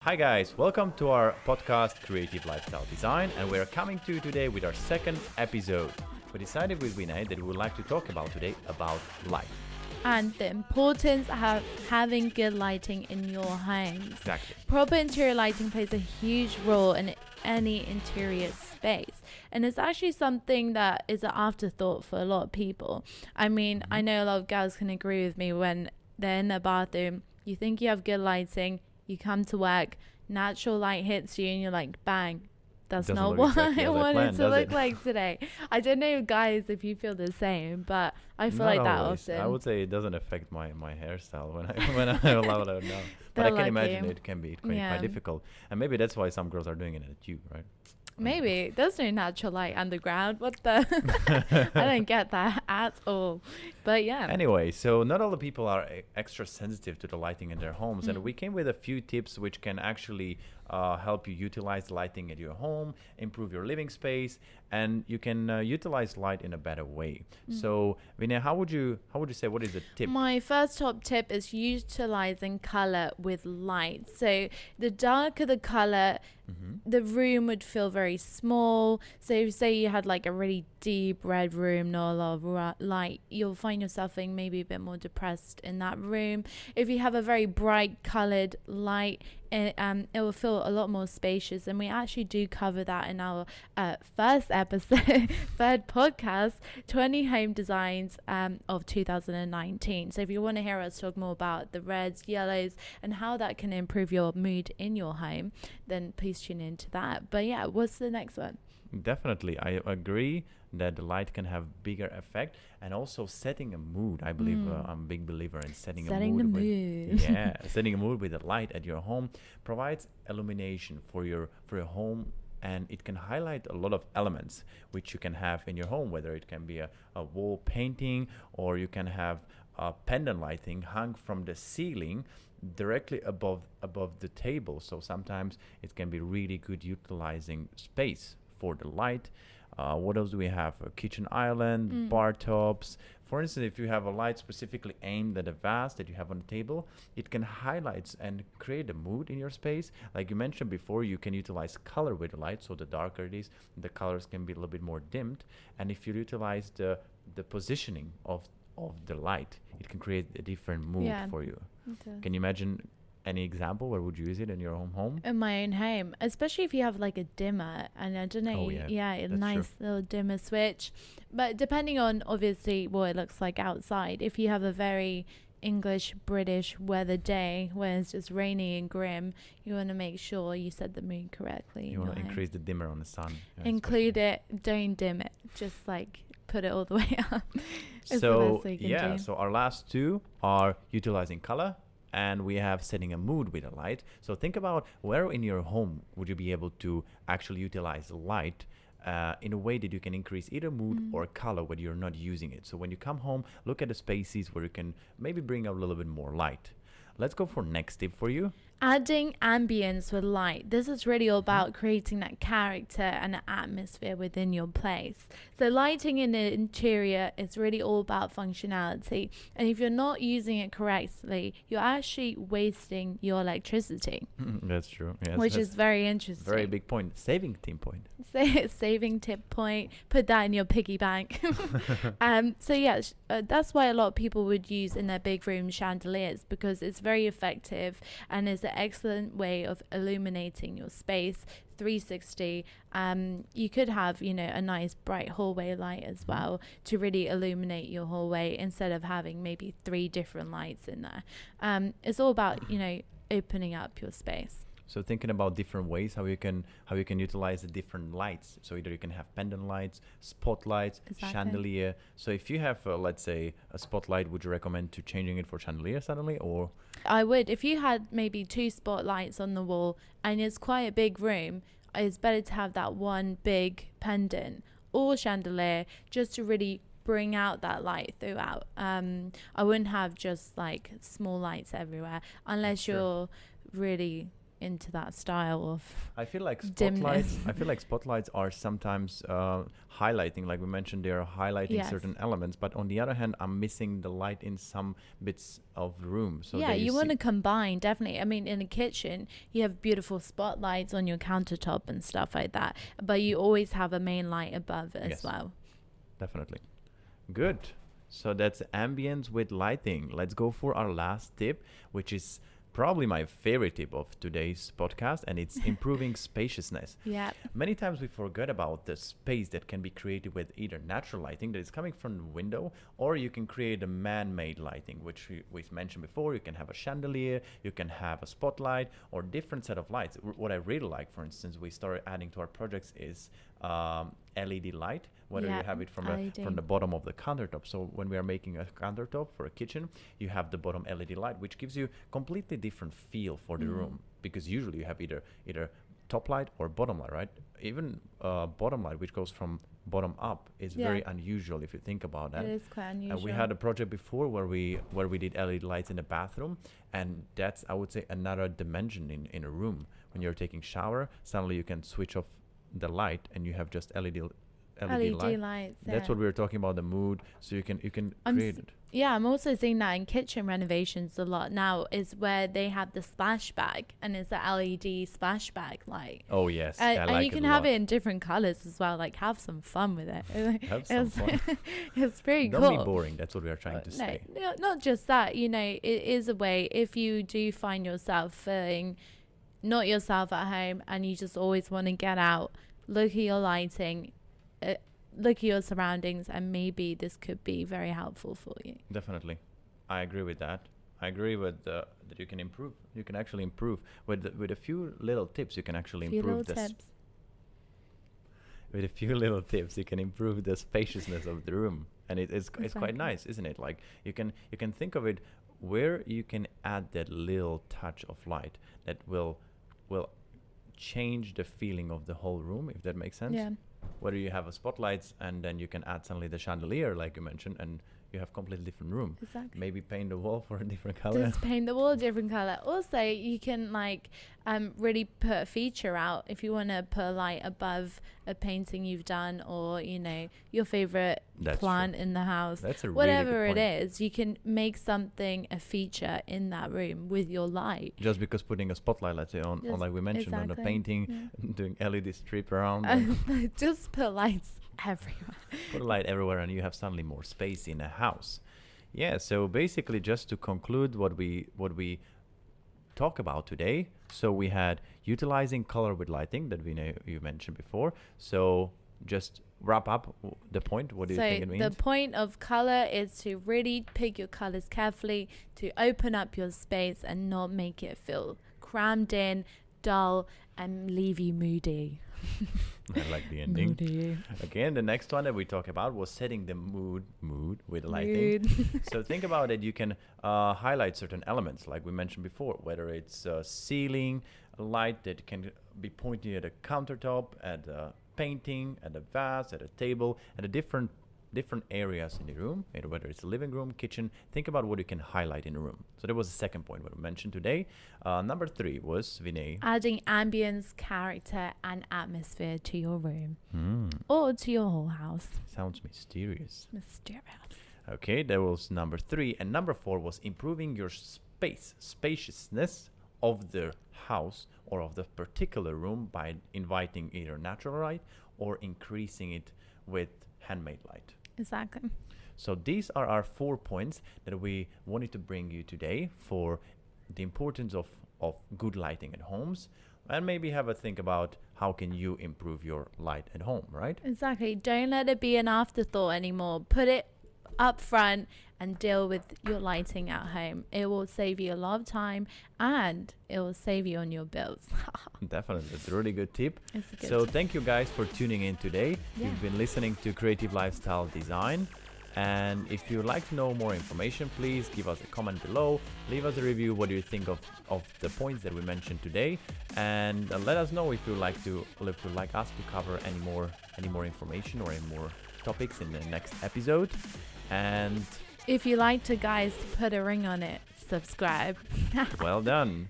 Hi guys, welcome to our podcast Creative Lifestyle Design, and we're coming to you today with our second episode. We decided with Viné that we would like to talk about today about light. And the importance of having good lighting in your homes. Exactly. Proper interior lighting plays a huge role in any interior space, and it's actually something that is an afterthought for a lot of people. I mean, I know a lot of girls can agree with me when they're in their bathroom, you think you have good lighting, you come to work, natural light hits you, and you're like, bang. That's Doesn't not look what exactly I as I wanted planned, to does look it? like today. I don't know, guys, if you feel the same, but I feel Not like that always. often. I would say it doesn't affect my hairstyle when I allow it now. But I They're can imagine lucky. it can be quite Yeah. difficult, and maybe that's why some girls are doing it at you, right? Maybe there's no natural light underground. What the? I don't get that at all. But yeah. Anyway, so not all the people are extra sensitive to the lighting in their homes, and we came with a few tips which can actually help you utilize lighting at your home, improve your living space, and you can utilize light in a better way. So, Vinay, how would you say, what is the tip? My first top tip is utilizing color with light. So the darker the color, the room would feel very small. So say you had like a really deep red room, not a lot of light, you'll find yourself feeling maybe a bit more depressed in that room. If you have a very bright colored light, it will feel a lot more spacious, and we actually do cover that in our first episode, third podcast, 20 home designs of 2019. So if you want to hear us talk more about the reds, yellows, and how that can improve your mood in your home, then please tune into that. But yeah, what's the next one? Definitely, I agree that the light can have bigger effect, and also setting a mood. I believe I'm a big believer in setting a Setting mood. the mood. Yeah, setting a mood with the light at your home provides illumination for your home, and it can highlight a lot of elements which you can have in your home, whether it can be a wall painting, or you can have pendant lighting hung from the ceiling directly above the table. So sometimes it can be really good utilizing space for the light. What else do we have? A kitchen island, bar tops. For instance, if you have a light specifically aimed at a vase that you have on the table, it can highlight and create a mood in your space. Like you mentioned before, you can utilize color with the light, so the darker it is, the colors can be a little bit more dimmed. And if you utilize the positioning of the light, it can create a different mood for you. Can you imagine any example? Where would you use it in your own home? In my own home, especially if you have like a dimmer, and I don't know, a nice little dimmer switch. But depending on obviously what it looks like outside, if you have a very English British weather day where it's just rainy and grim, you want to make sure you set the mood correctly. You want to increase the dimmer on the sun. Include it, don't dim it, just like put it all the way up. So yeah, so our last two are utilizing color, and we have setting a mood with a light. So think about where in your home would you be able to actually utilize light in a way that you can increase either mood or color when you're not using it. So when you come home, look at the spaces where you can maybe bring out a little bit more light. Let's go for next tip for you. Adding ambience with light. This is really all about creating that character and an atmosphere within your place. So lighting in the interior is really all about functionality. And if you're not using it correctly, you're actually wasting your electricity. That's true. Yes, which is very interesting. Very big point. Saving team point. Saving tip point. Put that in your piggy bank. So yeah, that's why a lot of people would use in their big room chandeliers, because it's very effective and is an excellent way of illuminating your space 360. You could have, a nice bright hallway light as well to really illuminate your hallway instead of having maybe 3 different lights in there. It's all about, opening up your space. So thinking about different ways how you can utilize the different lights. So either you can have pendant lights, spotlights, chandelier. So if you have, let's say, a spotlight, would you recommend to changing it for chandelier suddenly, or? I would. If you had maybe 2 spotlights on the wall and it's quite a big room, it's better to have that one big pendant or chandelier just to really bring out that light throughout. I wouldn't have just like small lights everywhere unless you're really into that style of I feel like dimness. spotlights are sometimes highlighting, like we mentioned, they are highlighting Yes. certain elements. But on the other hand, I'm missing the light in some bits of the room. So yeah, that you want see- to combine, definitely. I mean, in a kitchen, you have beautiful spotlights on your countertop and stuff like that, but you always have a main light above as Yes. well. Definitely. Good. So that's ambience with lighting. Let's go for our last tip, which is probably my favorite tip of today's podcast, and it's improving spaciousness. Yeah. Many times we forget about the space that can be created with either natural lighting that is coming from the window, or you can create a man-made lighting, which we mentioned before. You can have a chandelier, you can have a spotlight, or different set of lights. What I really like, for instance, we started adding to our projects is LED light, whether Yeah, you have it from LED. the bottom of the countertop. So when we are making a countertop for a kitchen, you have the bottom LED light, which gives you completely different feel for the room, because usually you have either top light or bottom light, right? Even bottom light, which goes from bottom up, is Yeah. very unusual if you think about that. It is quite unusual. We had a project before where we did LED lights in the bathroom, and that's, I would say, another dimension in a room. When you're taking shower, suddenly you can switch off the light and you have just LED light. lights. That's yeah. what we were talking about, the mood. So you can I'm create it. Yeah, I'm also seeing that in kitchen renovations a lot now, is where they have the splash bag, and it's the LED splash bag light. Oh yes, And, I and like you can a have lot. it in different colors as well. Like, have some fun with it. Have some fun. It's pretty Don't cool. be boring. That's what we are trying to say. No, not just that. You know, it is a way, if you do find yourself feeling not yourself at home and you just always want to get out, look at your lighting, look at your surroundings, and maybe this could be very helpful for you. Definitely, I agree with that. I agree with that you can improve. You can actually improve with a few little tips. You can actually Few improve little this. tips. With a few little tips, you can improve the spaciousness of the room, and it's quite Exactly. nice, isn't it? Like you can think of it where you can add that little touch of light that will change the feeling of the whole room, if that makes sense. Yeah. Whether you have a spotlights and then you can add suddenly the chandelier, like you mentioned, and you have completely different room. Exactly. Maybe paint the wall for a different color. Just paint the wall a different color. Also, you can really put a feature out if you want to put a light above a painting you've done, or your favorite That's plant in the house. That's a really Whatever good it point. is, you can make something a feature in that room with your light. Just because putting a spotlight, let's say, on like we mentioned, on the exactly, painting, doing LED strip around, Just put lights everywhere. put a light everywhere, and you have suddenly more space in a house. Yeah. So basically, just to conclude what we talk about today. So we had utilizing color with lighting that you mentioned before. So just wrap up the point. What do you think it means? The point of color is to really pick your colors carefully, to open up your space and not make it feel crammed in, dull, and leave you moody. I like the ending. Moody. Again, the next one that we talked about was setting the mood with lighting. So think about it. You can highlight certain elements, like we mentioned before, whether it's a ceiling light that can be pointing at a countertop, at a painting, at a vase, at a table, at a different areas in the room, whether it's the living room, kitchen. Think about what you can highlight in the room. So that was the second point what we mentioned today. Number 3 was, Viné, Adding ambience, character, and atmosphere to your room or to your whole house. Sounds mysterious. Mysterious. Okay, that was number 3. And number 4 was improving your spaciousness of the house or of the particular room by inviting either natural light or increasing it with handmade light. Exactly. So these are our 4 points that we wanted to bring you today for the importance of good lighting at homes, and maybe have a think about how can you improve your light at home, right? Exactly. Don't let it be an afterthought anymore. Put it up front and deal with your lighting at home. It will save you a lot of time and it will save you on your bills. Definitely. It's a really good tip. It's a good So tip. thank you guys for tuning in today. Yeah. You've been listening to Creative Lifestyle Design. And if you'd like to know more information, please give us a comment below. Leave us a review. What do you think of the points that we mentioned today? And let us know if you'd like us to cover any more information or any more topics in the next episode. And If you like to, guys, put a ring on it. Subscribe. well done.